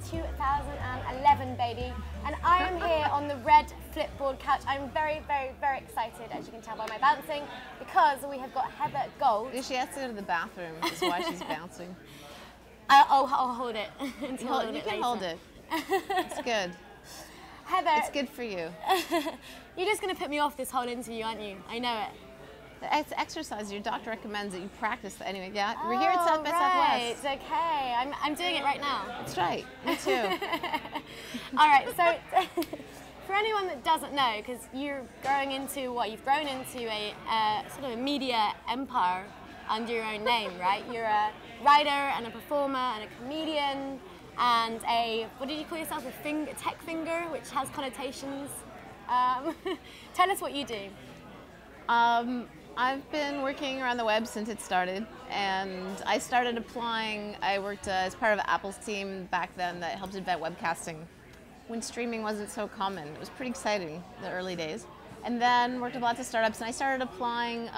2011, baby. And I am here on the red Flipboard couch. I'm very, very, very excited, as you can tell by my bouncing, because we have got Heather Gold. She has to go to the bathroom, that's why she's bouncing. I'll hold it. You can hold it. It's good. Heather. It's good for you. You're just going to put me off this whole interview, aren't you? I know it. It's exercise. Your doctor recommends that you practice. Anyway, yeah, we're here at South by Southwest. Right, okay. I'm doing it right now. That's right. Me too. All right. So, for anyone that doesn't know, because you're growing into you've grown into a sort of a media empire under your own name, right? You're a writer and a performer and a comedian and what did you call yourself? A tech finger, which has connotations. Tell us what you do. I've been working around the web since it started, and I started applying. I worked as part of Apple's team back then that helped invent webcasting when streaming wasn't so common. It was pretty exciting in the early days. And then worked with lots of startups, and I started applying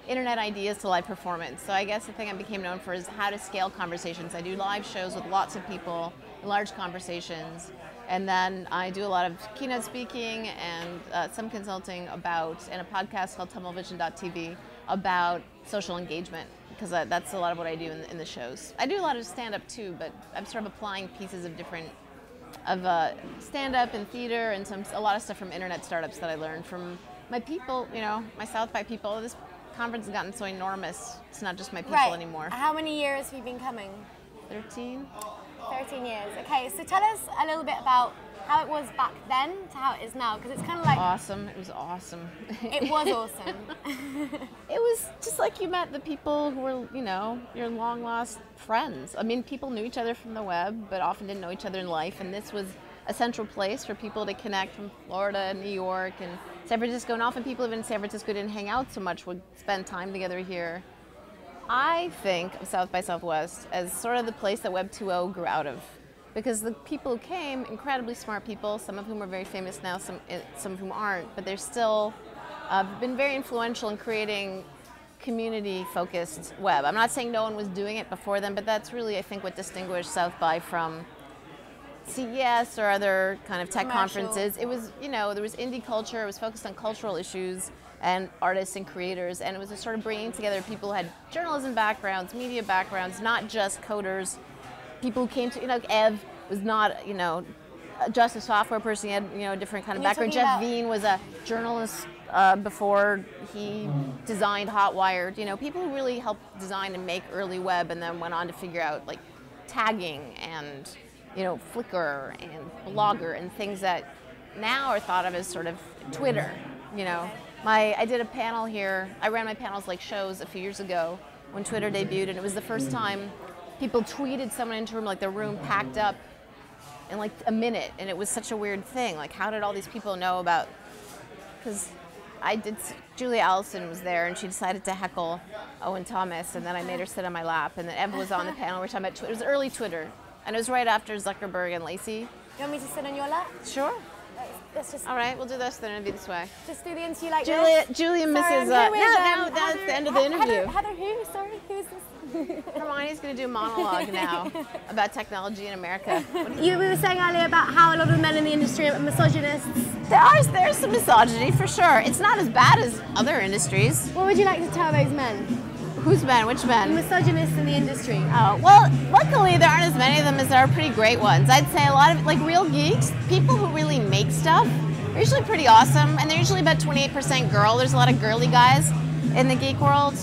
internet ideas to live performance. So I guess the thing I became known for is how to scale conversations. I do live shows with lots of people, large conversations. And then I do a lot of keynote speaking and some consulting and a podcast called Tumblevision.tv about social engagement, because that's a lot of what I do in the shows. I do a lot of stand-up too, but I'm sort of applying pieces of stand-up and theater and a lot of stuff from internet startups that I learned from my people, my South by people. This conference has gotten so enormous, it's not just my people anymore. How many years have you been coming? 13. 13 years. Okay, so tell us a little bit about how it was back then to how it is now, because it's kind of like... Awesome. It was awesome. It was awesome. It was just like you met the people who were, your long-lost friends. I mean, people knew each other from the web, but often didn't know each other in life, and this was a central place for people to connect from Florida and New York and San Francisco, and often people even in San Francisco didn't hang out so much, would spend time together here. I think of South by Southwest as sort of the place that Web 2.0 grew out of, because the people who came, incredibly smart people, some of whom are very famous now, some of whom aren't, but they're still been very influential in creating community-focused web. I'm not saying no one was doing it before them, but that's really, I think, what distinguished South by from CES or other kind of tech conferences. It was, there was indie culture, it was focused on cultural issues and artists and creators, and it was a sort of bringing together people who had journalism backgrounds, media backgrounds, not just coders. People who came to, Ev was not, just a software person. He had, a different kind of background. Jeff Veen was a journalist before he designed Hotwired. People who really helped design and make early web, and then went on to figure out like tagging and, Flickr and Blogger and things that now are thought of as sort of Twitter. I did a panel here. I ran my panels like shows a few years ago when Twitter debuted, and it was the first time people tweeted someone into a room, like the room packed up in like a minute, and it was such a weird thing. Like, how did all these people know about? Because Julia Allison was there, and she decided to heckle Owen Thomas, and then I made her sit on my lap, and then Eva was on the panel. We're talking about Twitter. It was early Twitter, and it was right after Zuckerberg and Lacey. You want me to sit on your lap? Sure. Let's just... All right, we'll do this, then it'll be this way. Just do the interview like this? Julia misses... No, that's the end of the interview. Heather who? Sorry, who's this? Hermione's going to do a monologue now about technology in America. We were saying earlier about how a lot of men in the industry are misogynists. There's some misogyny, for sure. It's not as bad as other industries. What would you like to tell those men? Who's men? Which men? The misogynists in the industry. Oh, well, luckily there aren't as many of them as there are pretty great ones. I'd say a lot of, like, real geeks, people who really make stuff, are usually pretty awesome, and they're usually about 28% girl. There's a lot of girly guys in the geek world,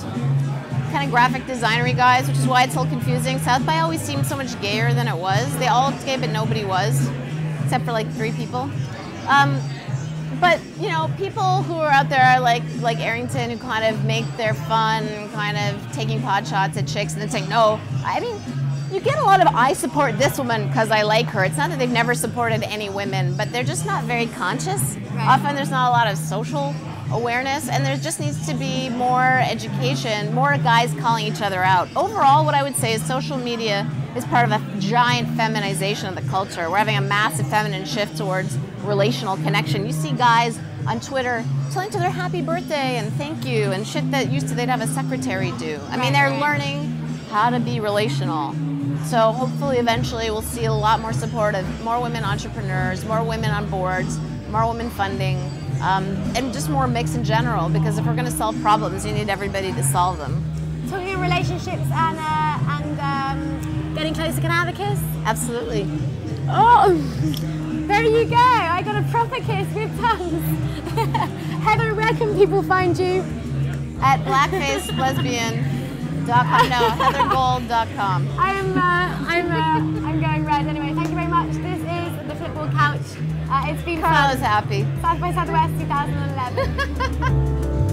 kind of graphic designery guys, which is why it's so confusing. South by always seemed so much gayer than it was. They all looked gay, but nobody was, except for like 3 people. But people who are out there like Arrington, who kind of make their fun, kind of taking pot shots at chicks and then saying no. I mean, you get a lot of I support this woman because I like her. It's not that they've never supported any women, but they're just not very conscious. Right. Often there's not a lot of social awareness, and there just needs to be more education, more guys calling each other out. Overall, what I would say is social media is part of a giant feminization of the culture. We're having a massive feminine shift towards relational connection. You see guys on Twitter telling each other happy birthday and thank you and shit that used to they'd have a secretary do. I mean, they're learning how to be relational. So hopefully eventually we'll see a lot more support of more women entrepreneurs, more women on boards, more women funding, and just more mix in general, because if we're going to solve problems, you need everybody to solve them. Talking of relationships and getting close to cannabis. Absolutely. Oh, there you go. I got a proper kiss with tongues. Heather, where can people find you? At blackfacelesbian.com. No, heathergold.com. I'm going red anyway. Thank you very much. This is the Flipboard Couch. It's been Carl fun. is happy. South by Southwest 2011.